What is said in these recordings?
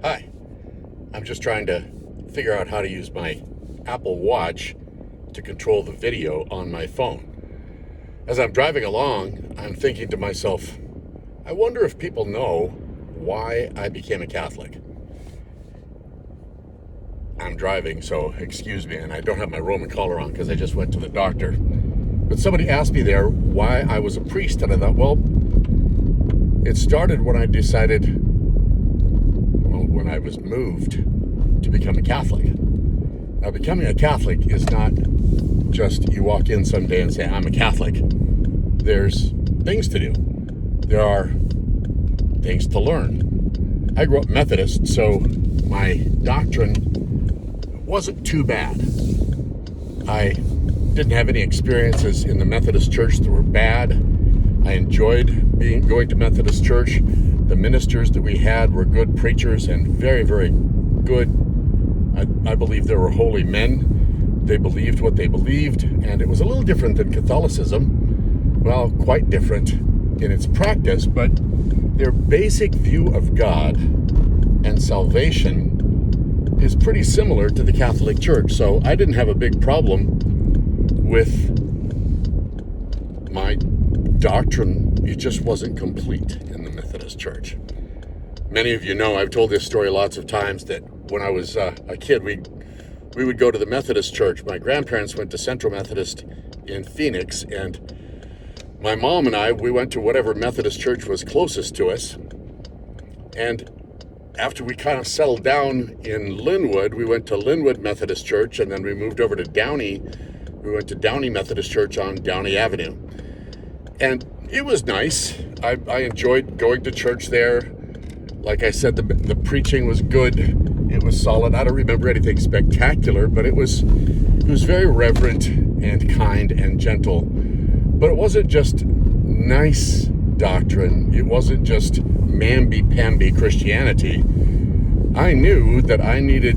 Hi, I'm just trying to figure out how to use my Apple Watch to control the video on my phone. As I'm driving along, I'm thinking to myself, I wonder if people know why I became a Catholic. I'm driving, so excuse me, and I don't have my Roman collar on because I just went to the doctor. But somebody asked me there why I was a priest, and I thought, well, it started when I decided, when I was moved to become a Catholic. Now, becoming a Catholic is not just you walk in someday and say, I'm a Catholic. There's things to do. There are things to learn. I grew up Methodist, so my doctrine wasn't too bad. I didn't have any experiences in the Methodist church that were bad. I enjoyed going to Methodist church. The ministers that we had were good preachers and very, very good. I believe they were holy men. They believed what they believed, and it was a little different than Catholicism. Well, quite different in its practice, but their basic view of God and salvation is pretty similar to the Catholic Church. So I didn't have a big problem with my doctrine. It just wasn't complete in the Methodist Church. Many of you know, I've told this story lots of times, that when I was a kid, we would go to the Methodist Church. My grandparents went to Central Methodist in Phoenix, and my mom and I, we went to whatever Methodist church was closest to us. And after we kind of settled down in Linwood, we went to Linwood Methodist Church, and then we moved over to Downey. We went to Downey Methodist Church on Downey Avenue. And it was nice. I enjoyed going to church there. Like I said, the preaching was good. It was solid. I don't remember anything spectacular, but it was very reverent and kind and gentle. But it wasn't just nice doctrine. It wasn't just mamby-pamby Christianity. I knew that I needed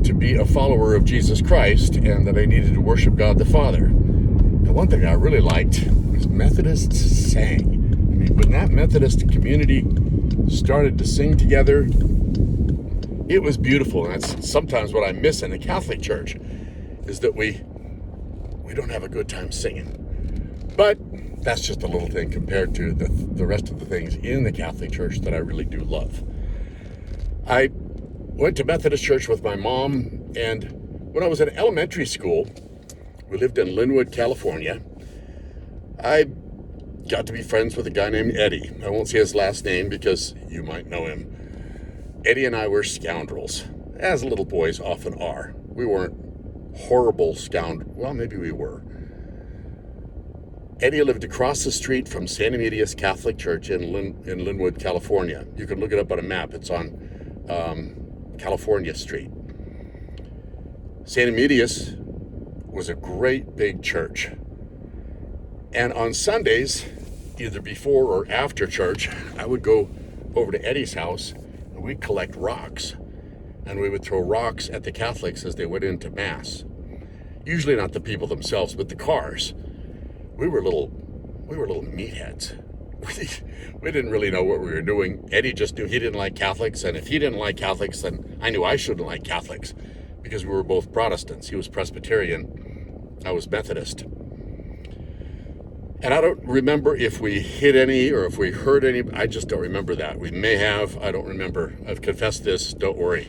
to be a follower of Jesus Christ and that I needed to worship God the Father. And one thing I really liked was Methodists sang. I mean, when that Methodist community started to sing together, it was beautiful. And that's sometimes what I miss in the Catholic Church, is that we don't have a good time singing. But that's just a little thing compared to the rest of the things in the Catholic Church that I really do love. I went to Methodist Church with my mom, and when I was in elementary school, we lived in Linwood, California. I got to be friends with a guy named Eddie. I won't say his last name because you might know him. Eddie and I were scoundrels, as little boys often are. We weren't horrible scoundrels. Well, maybe we were. Eddie lived across the street from Santa Media's Catholic Church in Linwood, California. You can look it up on a map. It's on California Street. Santa Media's was a great big church. And on Sundays, either before or after church, I would go over to Eddie's house and we'd collect rocks. And we would throw rocks at the Catholics as they went into Mass. Usually not the people themselves, but the cars. We were little meatheads. We didn't really know what we were doing. Eddie just knew he didn't like Catholics, and if he didn't like Catholics, then I knew I shouldn't like Catholics, because we were both Protestants. He was Presbyterian, I was Methodist. And I don't remember if we hit any or if we hurt any. I just don't remember that. We may have. I don't remember. I've confessed this. Don't worry.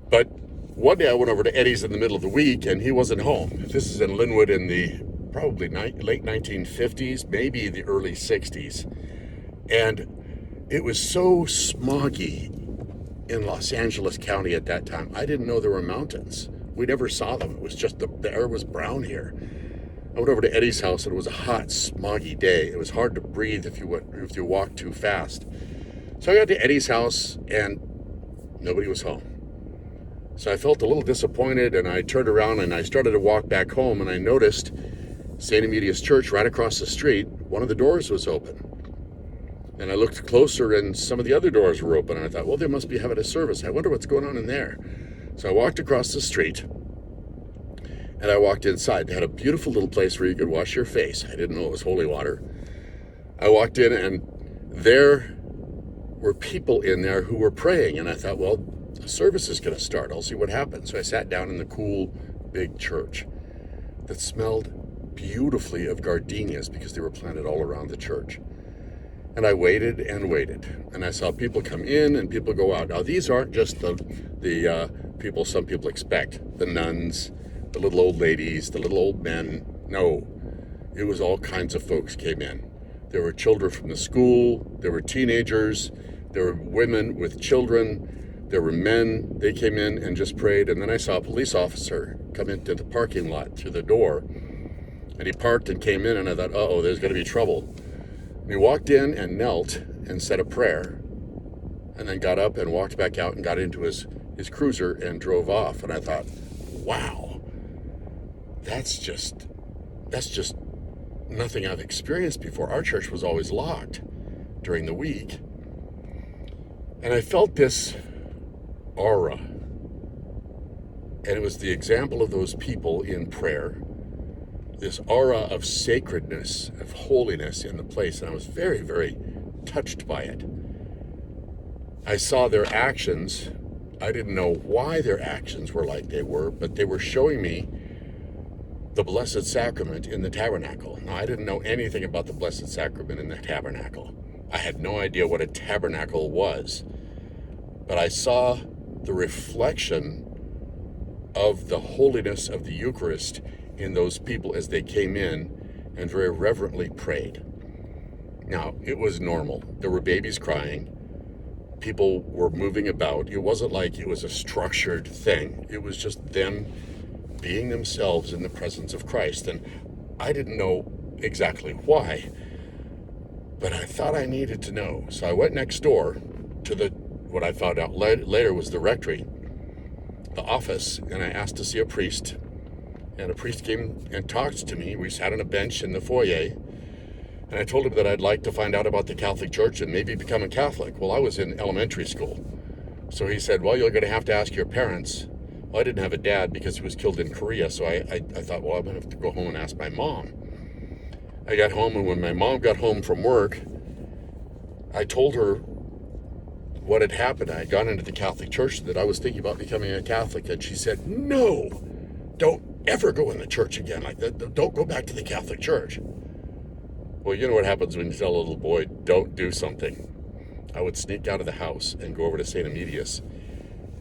But one day I went over to Eddie's in the middle of the week, and he wasn't home. This is in Linwood in the probably late 1950s, maybe the early 60s. And it was so smoggy in Los Angeles County at that time. I didn't know there were mountains. We never saw them. It was just the air was brown here. I went over to Eddie's house, and it was a hot, smoggy day. It was hard to breathe if you walked too fast. So I got to Eddie's house, and nobody was home. So I felt a little disappointed, and I turned around and I started to walk back home, and I noticed Santa Media's church right across the street, one of the doors was open. And I looked closer, and some of the other doors were open, and I thought, well, they must be having a service. I wonder what's going on in there. So I walked across the street, and I walked inside. They had a beautiful little place where you could wash your face. I didn't know it was holy water. I walked in, and there were people in there who were praying. And I thought, well, the service is going to start. I'll see what happens. So I sat down in the cool, big church that smelled beautifully of gardenias because they were planted all around the church. And I waited and waited. And I saw people come in and people go out. Now, these aren't just the people some people expect. The nuns, the little old ladies, the little old men. No, it was all kinds of folks came in. There were children from the school. There were teenagers. There were women with children. There were men. They came in and just prayed. And then I saw a police officer come into the parking lot through the door. And he parked and came in, and I thought, uh-oh, there's going to be trouble. And he walked in and knelt and said a prayer, and then got up and walked back out and got into his cruiser and drove off. And I thought, wow, that's just nothing I've experienced before. Our church was always locked during the week. And I felt this aura. And it was the example of those people in prayer, this aura of sacredness, of holiness in the place. And I was very, very touched by it. I saw their actions. I didn't know why their actions were like they were, but they were showing me the Blessed Sacrament in the tabernacle. Now, I didn't know anything about the Blessed Sacrament in the tabernacle. I had no idea what a tabernacle was. But I saw the reflection of the holiness of the Eucharist in those people as they came in and very reverently prayed. Now, it was normal. There were babies crying. People were moving about. It wasn't like it was a structured thing. It was just them being themselves in the presence of Christ. And I didn't know exactly why, but I thought I needed to know. So I went next door to what I found out later was the rectory, the office, and I asked to see a priest. And a priest came and talked to me. We sat on a bench in the foyer, and I told him that I'd like to find out about the Catholic Church and maybe become a Catholic. Well, I was in elementary school. So he said, well, you're going to have to ask your parents. Well, I didn't have a dad because he was killed in Korea, so I thought, well, I'm going to have to go home and ask my mom. I got home, and when my mom got home from work, I told her what had happened. I had gone into the Catholic Church, that I was thinking about becoming a Catholic, and she said, no, don't ever go in the church again like that. Don't go back to the Catholic Church. Well, you know what happens when you tell a little boy, don't do something. I would sneak out of the house and go over to St. Emilius.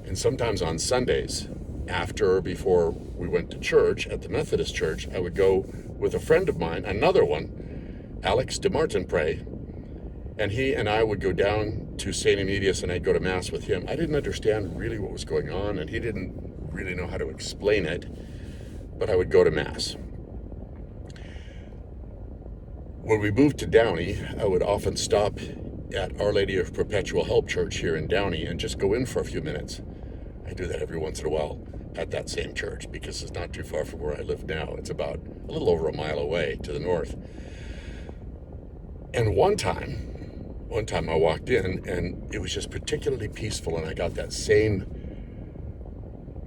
And sometimes on Sundays, after or before we went to church at the Methodist Church, I would go with a friend of mine, another one, Alex DeMartin Pray, and he and I would go down to St. Emilius, and I'd go to Mass with him. I didn't understand really what was going on, and he didn't really know how to explain it, but I would go to Mass. When we moved to Downey, I would often stop at Our Lady of Perpetual Help Church here in Downey and just go in for a few minutes. I do that every once in a while at that same church because it's not too far from where I live now. It's about a little over a mile away to the north. And one time I walked in and it was just particularly peaceful, and I got that same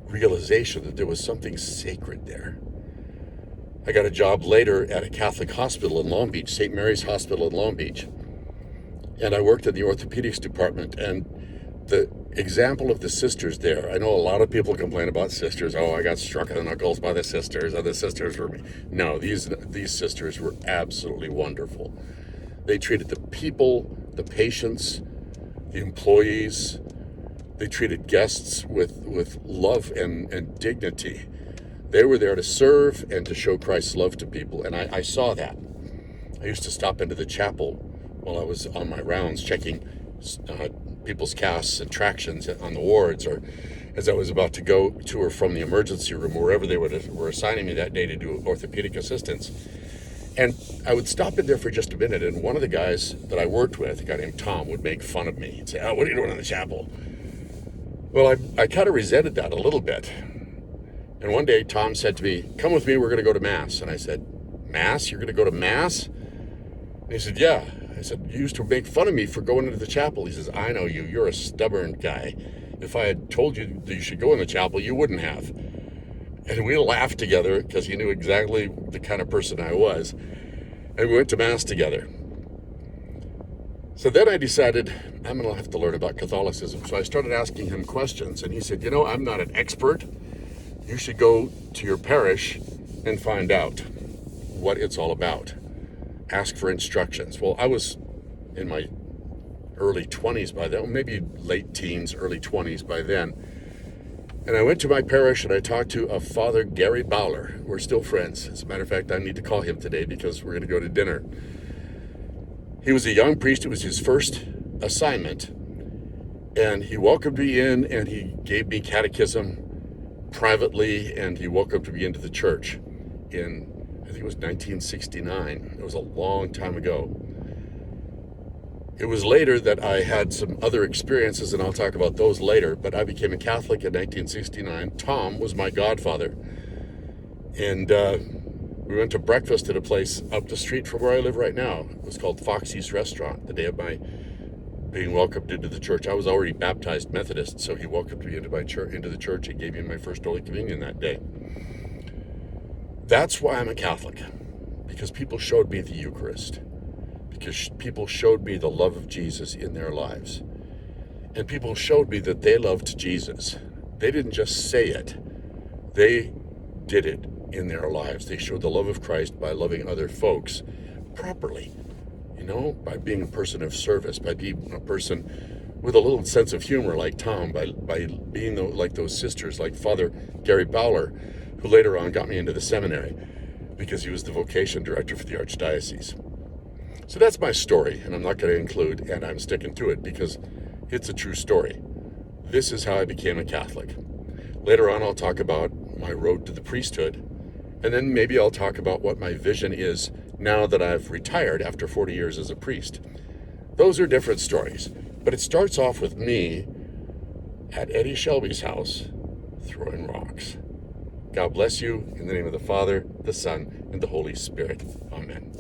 realization that there was something sacred there. I got a job later at a Catholic hospital in Long Beach, St. Mary's Hospital in Long Beach. And I worked in the orthopedics department, and the example of the sisters there, I know a lot of people complain about sisters. Oh, I got struck in the knuckles by the sisters. Oh, the sisters were me. No, these sisters were absolutely wonderful. They treated the people, the patients, the employees. They treated guests with love and dignity. They were there to serve and to show Christ's love to people, and I saw that. I used to stop into the chapel while I was on my rounds checking people's casts and tractions on the wards, or as I was about to go to or from the emergency room, wherever they were assigning me that day to do orthopedic assistance. And I would stop in there for just a minute, and one of the guys that I worked with, a guy named Tom, would make fun of me. He'd say, oh, what are you doing in the chapel? Well, I kind of resented that a little bit. And one day Tom said to me, come with me, we're going to go to Mass. And I said, Mass? You're going to go to Mass? And he said, yeah. I said, you used to make fun of me for going into the chapel. He says, I know you. You're a stubborn guy. If I had told you that you should go in the chapel, you wouldn't have. And we laughed together because he knew exactly the kind of person I was. And we went to Mass together. So then I decided I'm going to have to learn about Catholicism. So I started asking him questions, and he said, I'm not an expert. You should go to your parish and find out what it's all about. Ask for instructions. Well, I was in my early 20s by then, maybe late teens, early 20s by then. And I went to my parish and I talked to a Father Gary Bowler. We're still friends. As a matter of fact, I need to call him today because we're going to go to dinner. He was a young priest. It was his first assignment. And he welcomed me in and he gave me catechism privately, and he welcomed me into the church in, I think it was 1969. It was a long time ago. It was later that I had some other experiences, and I'll talk about those later, but I became a Catholic in 1969. Tom was my godfather. And we went to breakfast at a place up the street from where I live right now. It was called Foxy's Restaurant, the day of my being welcomed into the church. I was already baptized Methodist, so he welcomed me into the church and gave me my first Holy Communion that day. That's why I'm a Catholic, because people showed me the Eucharist. Because people showed me the love of Jesus in their lives. And people showed me that they loved Jesus. They didn't just say it. They did it in their lives. They showed the love of Christ by loving other folks properly. By being a person of service, by being a person with a little sense of humor like Tom, by being like those sisters like Father Gary Bowler, who later on got me into the seminary because he was the vocation director for the Archdiocese. So that's my story, and I'm not going to include, and I'm sticking to it because it's a true story. This is how I became a Catholic. Later on, I'll talk about my road to the priesthood, and then maybe I'll talk about what my vision is now that I've retired after 40 years as a priest. Those are different stories, but it starts off with me at Eddie Shelby's house throwing rocks. God bless you in the name of the Father, the Son, and the Holy Spirit. Amen.